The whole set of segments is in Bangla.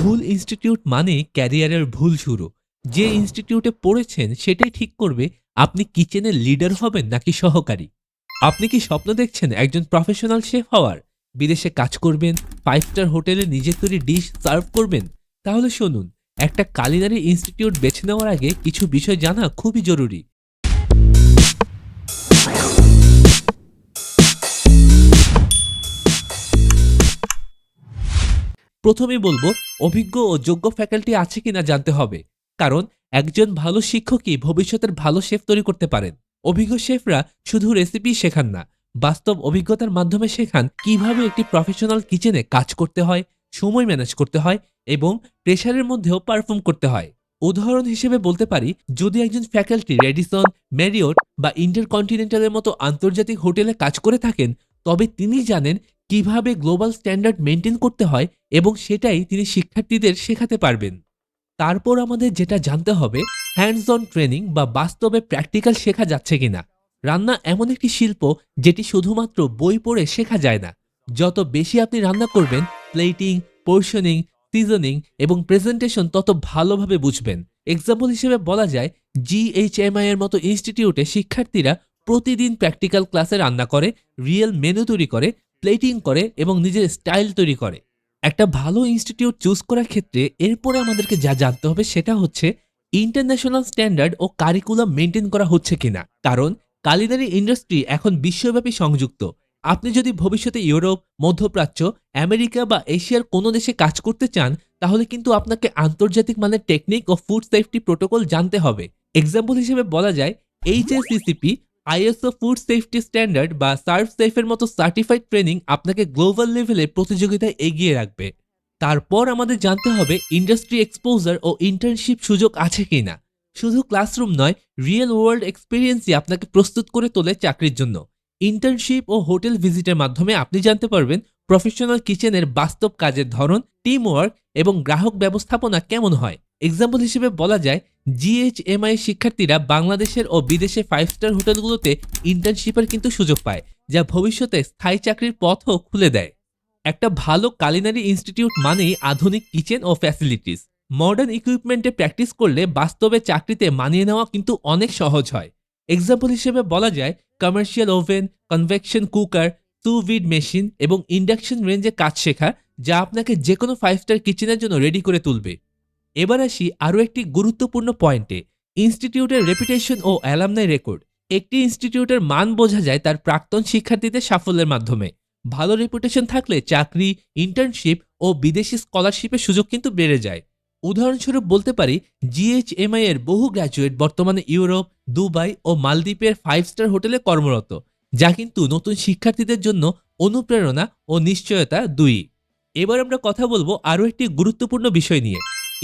ভুল ইনস্টিটিউট মানে ক্যারিয়ারের ভুল শুরু। যে ইনস্টিটিউটে পড়েছেন সেটাই ঠিক করবে আপনি কিচেনের লিডার হবেন নাকি সহকারী। আপনি কি স্বপ্ন দেখছেন একজন প্রফেশনাল শেফ হওয়ার? বিদেশে কাজ করবেন, 5 স্টার হোটেলে নিজের তৈরি ডিশ সার্ভ করবেন? তাহলে শুনুন, একটা কালিনারি ইনস্টিটিউট বেছে নেওয়ার আগে কিছু বিষয় জানা খুবই জরুরি। প্রথমেই বলবো, অভিজ্ঞ ও যোগ্য ফ্যাকাল্টি আছে কিনা জানতে হবে। কারণ একজন ভালো শিক্ষকই ভবিষ্যতের ভালো শেফ তৈরি করতে পারেন। অভিজ্ঞ শেফরা শুধু রেসিপি শেখান না, বাস্তব অভিজ্ঞতার মাধ্যমে শেখান কিভাবে একটি প্রফেশনাল কিচেনে কাজ করতে হয়, সময় ম্যানেজ করতে হয় এবং প্রেশারের মধ্যেও পারফর্ম করতে হয়। উদাহরণ হিসেবে বলতে পারি, যদি একজন ফ্যাকাল্টি রেডিসন, ম্যারিয়ট বা ইন্টারকন্টিনেন্টালের মতো আন্তর্জাতিক হোটেলে কাজ করে থাকেন, তবে তিনি জানেন কিভাবে গ্লোবাল স্ট্যান্ডার্ড মেনটেন করতে হয় এবং সেটাই তিনি শিক্ষার্থীদের শেখাতে পারবেন। তারপর আমাদের যেটা জানতে হবে, হ্যান্ডস অন ট্রেনিং বা বাস্তবে প্র্যাকটিক্যাল শেখা যাচ্ছে কিনা। রান্না এমন একটি শিল্প যেটি শুধুমাত্র বই পড়ে শেখা যায় না। যত বেশি আপনি রান্না করবেন, প্লেটিং, পোর্শনিং, সিজনিং এবং প্রেজেন্টেশন তত ভালোভাবে বুঝবেন। এক্সাম্পল হিসেবে বলা যায়, জিএইচএমআই এর মতো ইনস্টিটিউটে শিক্ষার্থীরা প্রতিদিন প্র্যাকটিক্যাল ক্লাসে রান্না করে, রিয়েল মেনু তৈরি করে, প্লেটিং করে এবং নিজের স্টাইল তৈরি করে। একটা ভালো ইনস্টিটিউট চুজ করার ক্ষেত্রে এরপরে আমাদেরকে যা জানতে হবে সেটা হচ্ছে ইন্টারন্যাশনাল স্ট্যান্ডার্ড ও কারিকুলাম মেনটেন করা হচ্ছে কিনা। কারণ কালিনারি ইন্ডাস্ট্রি এখন বিশ্বব্যাপী সংযুক্ত। আপনি যদি ভবিষ্যতে ইউরোপ, মধ্যপ্রাচ্য, আমেরিকা বা এশিয়ার কোনো দেশে কাজ করতে চান, তাহলে কিন্তু আপনাকে আন্তর্জাতিক মানের টেকনিক ও ফুড সেফটি প্রোটোকল জানতে হবে। এক্সাম্পল হিসেবে বলা যায়, এইচএসিসিপি, আইএসও ফুড সেফটি স্ট্যান্ডার্ড বা সার্ভ সেফের মতো সার্টিফাইড ট্রেনিং আপনাকে গ্লোবাল লেভেলে প্রতিযোগিতায় এগিয়ে রাখবে। তারপর আমাদের জানতে হবে ইন্ডাস্ট্রি এক্সপোজার ও ইন্টার্নশিপ সুযোগ আছে কিনা। শুধু ক্লাসরুম নয়, রিয়েল ওয়ার্ল্ড এক্সপিরিয়েন্সই আপনাকে প্রস্তুত করে তোলে চাকরির জন্য। ইন্টার্নশিপ ও হোটেল ভিজিটের মাধ্যমে আপনি জানতে পারবেন প্রফেশনাল কিচেনের বাস্তব কাজের ধরন, টিম ওয়ার্ক এবং গ্রাহক ব্যবস্থাপনা কেমন হয়। এক্সাম্পল হিসেবে বলা যায়, জিএইচএমআই শিক্ষার্থীরা বাংলাদেশের ও বিদেশে 5 স্টার হোটেলগুলোতে ইন্টার্নশিপের কিন্তু সুযোগ পায়, যা ভবিষ্যতে স্থায়ী চাকরির পথও খুলে দেয়। একটা ভালো কালিনারি ইনস্টিটিউট মানেই আধুনিক কিচেন ও ফ্যাসিলিটিস। মডার্ন ইকুইপমেন্টে প্র্যাকটিস করলে বাস্তবে চাকরিতে মানিয়ে নেওয়া কিন্তু অনেক সহজ হয়। এক্সাম্পল হিসেবে বলা যায়, commercial oven, convection cooker, sous vide machine এবং ইন্ডাকশন রেঞ্জে কাজ শেখা, যা আপনাকে যেকোনো 5 স্টার কিচেনের জন্য রেডি করে তুলবে। এবার আসি আরও একটি গুরুত্বপূর্ণ পয়েন্টে, ইনস্টিটিউটের রেপুটেশন ও অ্যালামনাই রেকর্ড। একটি ইনস্টিটিউটের মান বোঝা যায় তার প্রাক্তন শিক্ষার্থীদের সাফল্যের মাধ্যমে। ভালো রেপুটেশন থাকলে চাকরি, ইন্টার্নশিপ ও বিদেশি স্কলারশিপের সুযোগ কিন্তু বেড়ে যায়। উদাহরণস্বরূপ বলতে পারি, জিএইচএমআই এর বহু গ্র্যাজুয়েট বর্তমানে ইউরোপ, দুবাই ও মালদ্বীপের 5 স্টার হোটেলে কর্মরত, যা কিন্তু নতুন শিক্ষার্থীদের জন্য অনুপ্রেরণা ও নিশ্চয়তা দুই। এবার আমরা কথা বলবো আরও একটি গুরুত্বপূর্ণ বিষয় নিয়ে,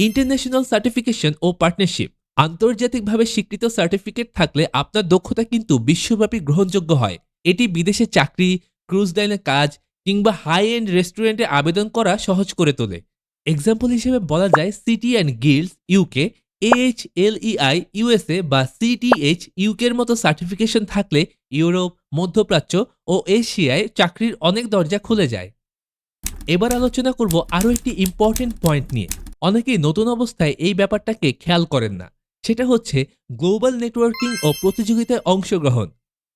ইন্টারন্যাশনাল সার্টিফিকেশন ও পার্টনারশিপ। আন্তর্জাতিকভাবে স্বীকৃত সার্টিফিকেট থাকলে আপনার দক্ষতা কিন্তু বিশ্বব্যাপী গ্রহণযোগ্য হয়। এটি বিদেশে চাকরি, ক্রুজ লাইনে কাজ কিংবা হাই এন্ড রেস্টুরেন্টে আবেদন করা সহজ করে তোলে। এক্সাম্পল হিসেবে বলা যায়, city and Guilds UK, AHLEI USA বা CTH ইউকের মতো সার্টিফিকেশন থাকলে ইউরোপ, মধ্যপ্রাচ্য ও এশিয়ায় চাকরির অনেক দরজা খুলে যায়। এবার আলোচনা করব আরও একটি ইম্পর্টেন্ট পয়েন্ট নিয়ে। অনেকেই নতুন অবস্থায় এই ব্যাপারটাকে খেয়াল করেন না। সেটা হচ্ছে গ্লোবাল নেটওয়ার্কিং ও প্রতিযোগিতায় অংশগ্রহণ।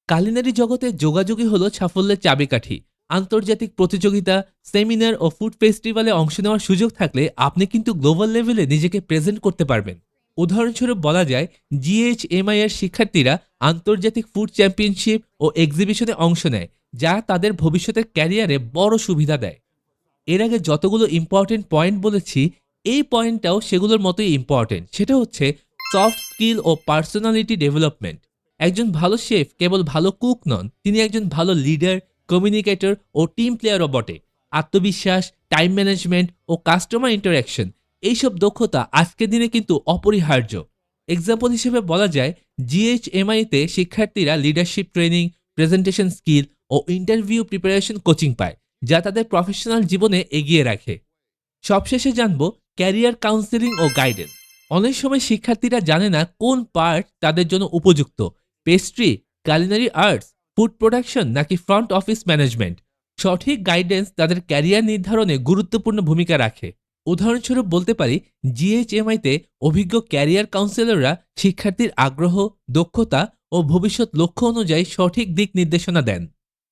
কালিনারি জগতে যোগাযোগই হলো সাফল্যের চাবিকাঠি। আন্তর্জাতিক প্রতিযোগিতা, সেমিনার ও ফুড ফেস্টিভ্যালে অংশ নেওয়ার সুযোগ থাকলে আপনি কিন্তু গ্লোবাল লেভেলে নিজেকে প্রেজেন্ট করতে পারবেন। উদাহরণস্বরূপ বলা যায়, জিএইচএমআই এর শিক্ষার্থীরা আন্তর্জাতিক ফুড চ্যাম্পিয়নশিপ ও এক্সিবিশনে অংশ নেয়, যা তাদের ভবিষ্যতের ক্যারিয়ারে বড় সুবিধা দেয়। এর আগে যতগুলো ইম্পর্টেন্ট পয়েন্ট বলেছি, এই পয়েন্টটাও সেগুলোর মতোই ইম্পর্টেন্ট। সেটা হচ্ছে সফট স্কিল ও পার্সোনালিটি ডেভেলপমেন্ট। একজন ভালো শেফ কেবল ভালো কুক নন, তিনি একজন ভালো লিডার, কমিউনিকেটর ও টিম প্লেয়ারও বটে। আত্মবিশ্বাস, টাইম ম্যানেজমেন্ট ও কাস্টমার ইন্টারাকশন, এইসব দক্ষতা আজকের দিনে কিন্তু অপরিহার্য। এক্সাম্পল হিসেবে বলা যায়, জিএইচএমআইতে শিক্ষার্থীরা লিডারশিপ ট্রেনিং, প্রেজেন্টেশন স্কিল ও ইন্টারভিউ প্রিপারেশন কোচিং পায়, যা তাদের প্রফেশনাল জীবনে এগিয়ে রাখে। সবশেষে জানব ক্যারিয়ার কাউন্সেলিং ও গাইডেন্স। অনেক সময় শিক্ষার্থীরা জানে না কোন পার্ট তাদের জন্য উপযুক্ত, pastry, culinary arts, food production নাকি ফ্রন্ট অফিস ম্যানেজমেন্ট। সঠিক গাইডেন্স তাদের ক্যারিয়ার নির্ধারণে গুরুত্বপূর্ণ ভূমিকা রাখে। উদাহরণস্বরূপ বলতে পারি, জিএইচএমআইতে অভিজ্ঞ ক্যারিয়ার কাউন্সেলররা শিক্ষার্থীর আগ্রহ, দক্ষতা ও ভবিষ্যৎ লক্ষ্য অনুযায়ী সঠিক দিক নির্দেশনা দেন।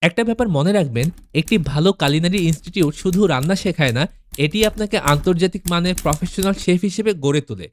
একটা ব্যাপার মনে রাখবেন, একটি ভালো কালিনারি ইনস্টিটিউট শুধু রান্না শেখায় না, এটি আপনাকে আন্তর্জাতিক মানের প্রফেশনাল শেফ হিসেবে গড়ে তোলে।